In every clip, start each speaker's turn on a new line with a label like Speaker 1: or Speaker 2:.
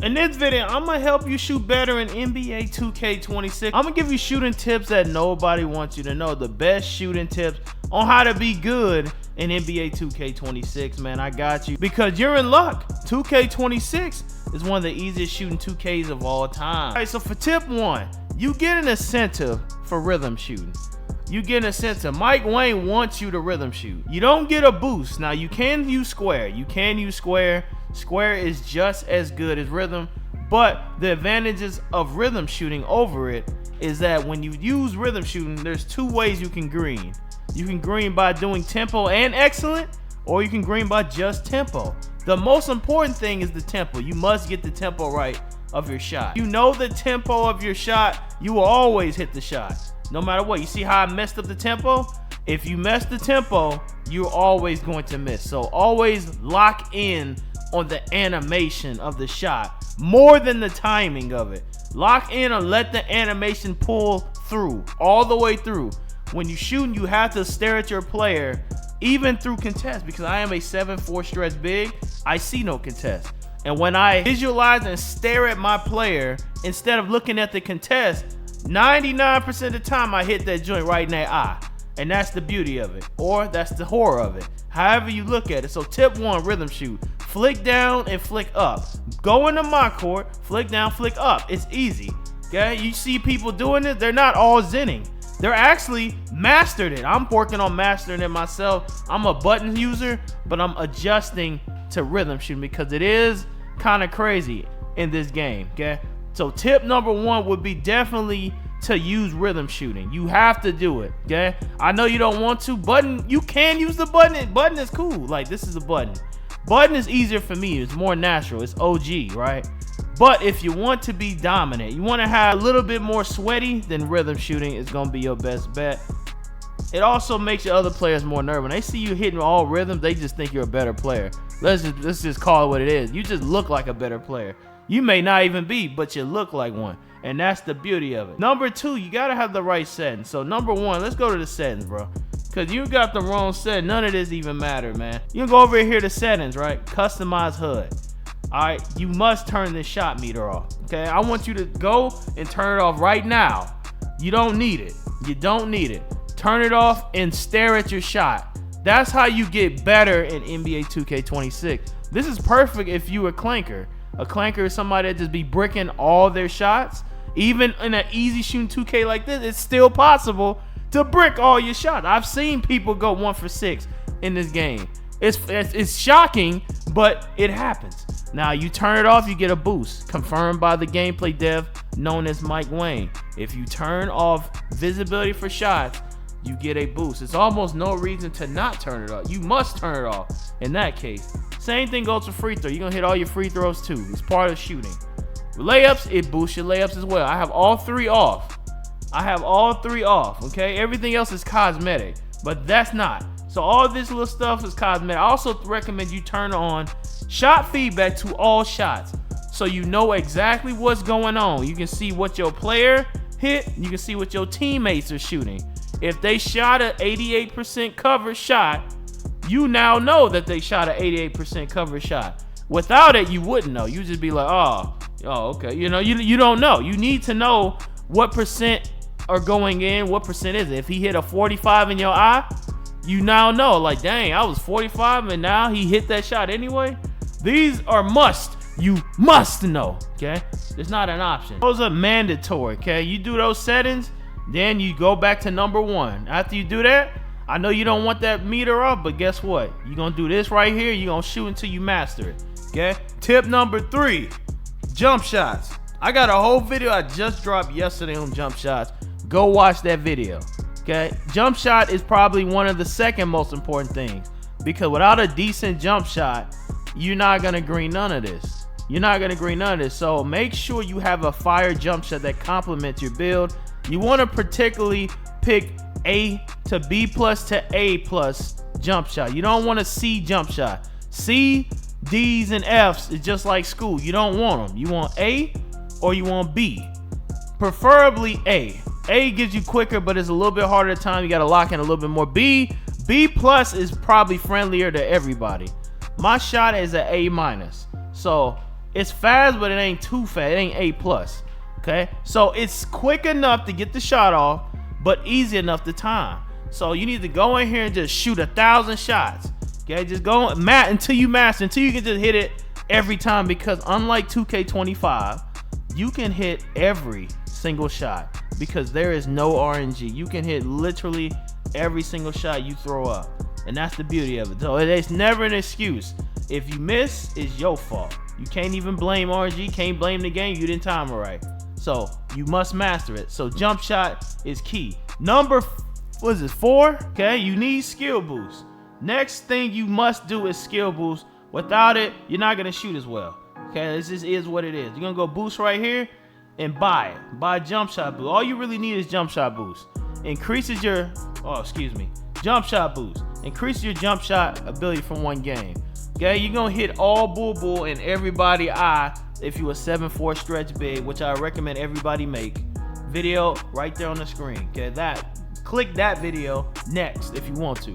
Speaker 1: In this video, I'm gonna help you shoot better in NBA 2K26. I'm gonna give you shooting tips that nobody wants you to know. The best shooting tips on how to be good in NBA 2K26, man. I got you. Because you're in luck. 2K26 is one of the easiest shooting 2Ks of all time. All right, so for tip 1, you get an incentive for rhythm shooting. You get an incentive. Mike Wayne wants you to rhythm shoot. You don't get a boost. Now, you can use square. You can use square. Square is just as good as rhythm, but the advantages of rhythm shooting over it is that when you use rhythm shooting, there's 2 ways you can green. You can green by doing tempo and excellent, or you can green by just tempo. The most important thing is the tempo. You must get the tempo right of your shot. You know the tempo of your shot, you will always hit the shot, no matter what. You see how I messed up the tempo? If you mess the tempo, you're always going to miss. So always lock in on the animation of the shot more than the timing of it. Lock in and let the animation pull through, all the way through. When you shooting, you have to stare at your player, even through contest, because I am a 7'4" stretch big. I see no contest. And when I visualize and stare at my player, instead of looking at the contest, 99% of the time I hit that joint right in that eye. And that's the beauty of it, or that's the horror of it, however you look at it. So tip 1, rhythm shoot. Flick down and flick up. Go into my court, flick down, flick up. It's easy, okay? You see people doing it, they're not all zenning. They're actually mastered it. I'm working on mastering it myself. I'm a button user, but I'm adjusting to rhythm shooting because it is kind of crazy in this game, okay? So tip number 1 would be definitely to use rhythm shooting. You have to do it, okay? I know you don't want to. Button, you can use the button. Button is cool. Like, this is a button. Button is easier for me. It's more natural. It's OG, right? But if you want to be dominant, you want to have a little bit more sweaty, then rhythm shooting is going to be your best bet. It also makes your other players more nervous. When they see you hitting all rhythms, they just think you're a better player. Let's just call it what it is. You just look like a better player. You may not even be, but you look like one. And that's the beauty of it. Number 2, you got to have the right settings. So number 1, let's go to the settings, bro. Because you got the wrong setting. None of this even matter, man. You can go over here to settings, right? Customize HUD. All right, you must turn this shot meter off, okay? I want you to go and turn it off right now. You don't need it. You don't need it. Turn it off and stare at your shot. That's how you get better in NBA 2K26. This is perfect if you a clanker. A clanker is somebody that just be bricking all their shots. Even in an easy shooting 2K like this, it's still possible to brick all your shots. I've seen people go 1 for 6 in this game. It's shocking, but it happens. Now you turn it off, you get a boost, confirmed by the gameplay dev known as Mike Wayne. If you turn off visibility for shots, you get a boost. It's almost no reason to not turn it off. You must turn it off in that case. Same thing goes for free throw. You're gonna hit all your free throws too. It's part of shooting. Layups, it boosts your layups as well. I have all 3 off. Okay? Everything else is cosmetic, but that's not. So all this little stuff is cosmetic. I also recommend you turn on shot feedback to all shots, so you know exactly what's going on. You can see what your player hit. You can see what your teammates are shooting. If they shot an 88% cover shot, you now know that they shot an 88% cover shot. Without it, you wouldn't know. You just be like, oh, okay. You know, you don't know. You need to know what percent are going in, what percent is it. If he hit a 45 in your eye, you now know, like, dang, I was 45 and now he hit that shot anyway. These are must. You must know, okay? There's not an option. Those are mandatory, okay? You do those settings, then you go back to number 1. After you do that, I know you don't want that meter up, but guess what? You're gonna do this right here. You're gonna shoot until you master it, okay? Tip number 3, jump shots. I got a whole video I just dropped yesterday on jump shots. Go watch that video, okay? Jump shot is probably one of the second most important things, because without a decent jump shot, you're not gonna green none of this. So make sure you have a fire jump shot that complements your build. You want to particularly pick A to B plus to A plus jump shot. You don't want a C jump shot. C, D's, and F's is just like school. You don't want them. You want A or you want B. Preferably A. A gives you quicker, but it's a little bit harder time. You got to lock in a little bit more. B plus is probably friendlier to everybody. My shot is an A minus. So It's fast, but it ain't too fast. It ain't A+. Okay, so it's quick enough to get the shot off, but easy enough to time. So you need to go in here and just shoot 1,000 shots. Okay, just go until you master, until you can just hit it every time. Because unlike 2K25, you can hit every single shot because there is no RNG. You can hit literally every single shot you throw up, and that's the beauty of it. So it's never an excuse. If you miss, it's your fault. You can't even blame RNG, can't blame the game, you didn't time it right. So you must master it. So jump shot is key. Number, what is it, 4? Okay, you need skill boost. Next thing you must do is skill boost. Without it, you're not gonna shoot as well. Okay, this just is what it is. You're gonna go boost right here and buy it. Buy jump shot boost. All you really need is jump shot boost. Increases your, jump shot boost. Increases your jump shot ability from one game. Okay, you're gonna hit all bull and everybody eye if you a 7-4 stretch big, which I recommend everybody make. Video right there on the screen. Okay, click that video next if you want to.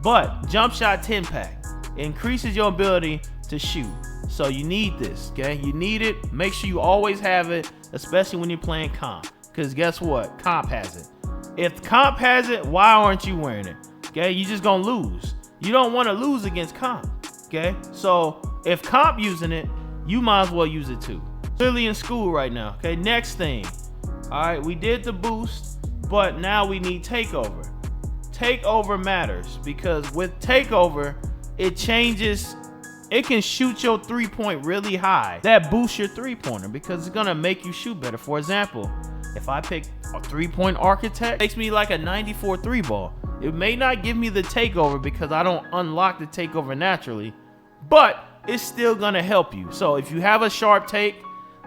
Speaker 1: But jump shot 10-pack increases your ability to shoot. So you need this, okay? You need it. Make sure you always have it, especially when you're playing comp. Because guess what? Comp has it. If comp has it, why aren't you wearing it? Okay, you're just gonna lose. You don't want to lose against comp. Okay, so if comp using it, you might as well use it too. Clearly in school right now. Okay, next thing. All right, we did the boost, but now we need takeover. Takeover matters because with takeover, it changes. It can shoot your 3-point really high. That boosts your 3-pointer because it's gonna make you shoot better. For example, if I pick a 3-point architect, it makes me like a 94 3-ball. It may not give me the takeover because I don't unlock the takeover naturally, but it's still gonna help you. So if you have a sharp take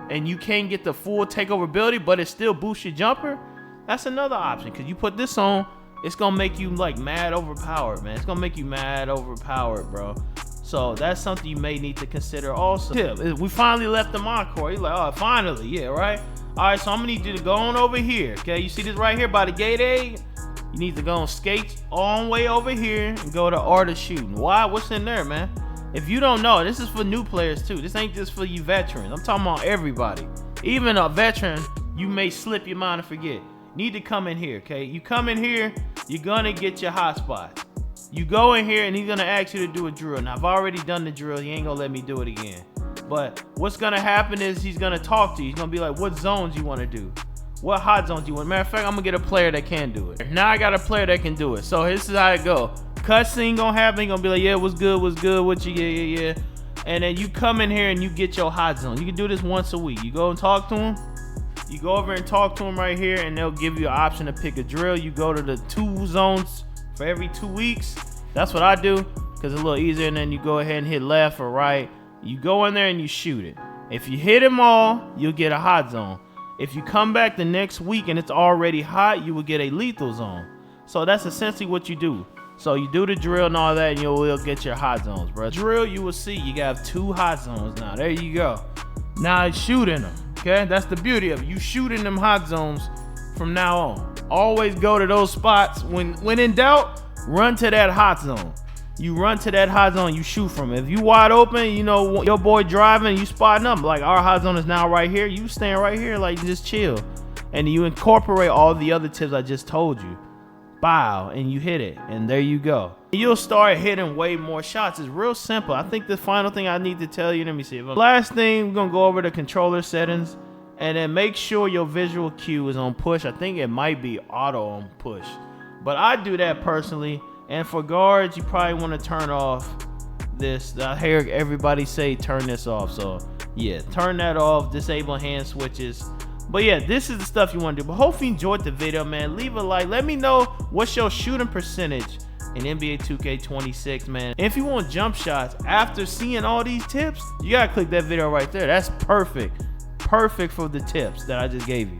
Speaker 1: and you can't get the full takeover ability, but it still boosts your jumper, that's another option. Because you put this on, it's gonna make you like mad overpowered, man. It's gonna make you mad overpowered, bro. So that's something you may need to consider also. We finally left the Encore. You're like, oh, finally, yeah, right? All right, so I'm gonna need you to go on over here, okay? You see this right here by the gate A? You need to go and skate all the way over here and go to Art of Shooting. Why? What's in there, man? If you don't know, this is for new players too. This ain't just for you veterans. I'm talking about everybody. Even a veteran, you may slip your mind and forget. Need to come in here, okay? You come in here, you're gonna get your hotspot. You go in here and he's gonna ask you to do a drill. Now I've already done the drill. He ain't gonna let me do it again. But what's gonna happen is he's gonna talk to you. He's gonna be like, what zones you wanna do? What hot zones you want? Matter of fact, I'm gonna get a player that can do it. Now I got a player that can do it. So this is how it go. Cutscene gonna happen. He gonna be like, yeah, what's good, what you, yeah. And then you come in here and you get your hot zone. You can do this once a week. You go and talk to him. You go over and talk to him right here and they'll give you an option to pick a drill. You go to the 2 zones for every 2 weeks. That's what I do because it's a little easier. And then you go ahead and hit left or right. You go in there and you shoot it. If you hit them all, you'll get a hot zone. If you come back the next week and it's already hot, you will get a lethal zone. So that's essentially what you do. So you do the drill and all that and you will get your hot zones, bro. Drill, you will see you got 2 hot zones now. There you go. Now it's shooting them, okay? That's the beauty of it. You shooting them hot zones from now on. Always go to those spots. When in doubt, run to that hot zone. You run to that hot zone, you shoot from it. If you wide open, you know, your boy driving, you spotting up. Like, our hot zone is now right here. You stand right here, like, just chill. And you incorporate all the other tips I just told you. Bow, and you hit it, and there you go. You'll start hitting way more shots. It's real simple. I think the final thing I need to tell you, let me see. Last thing, we're gonna go over the controller settings, and then make sure your visual cue is on push. I think it might be auto on push, but I do that personally. And for guards, you probably want to turn off this. I hear everybody say turn this off. So yeah, turn that off, disable hand switches. But yeah, this is the stuff you want to do. But hopefully you enjoyed the video, man. Leave a like. Let me know what's your shooting percentage in NBA 2K26, man. And if you want jump shots after seeing all these tips, you gotta click that video right there. That's perfect. Perfect for the tips that I just gave you.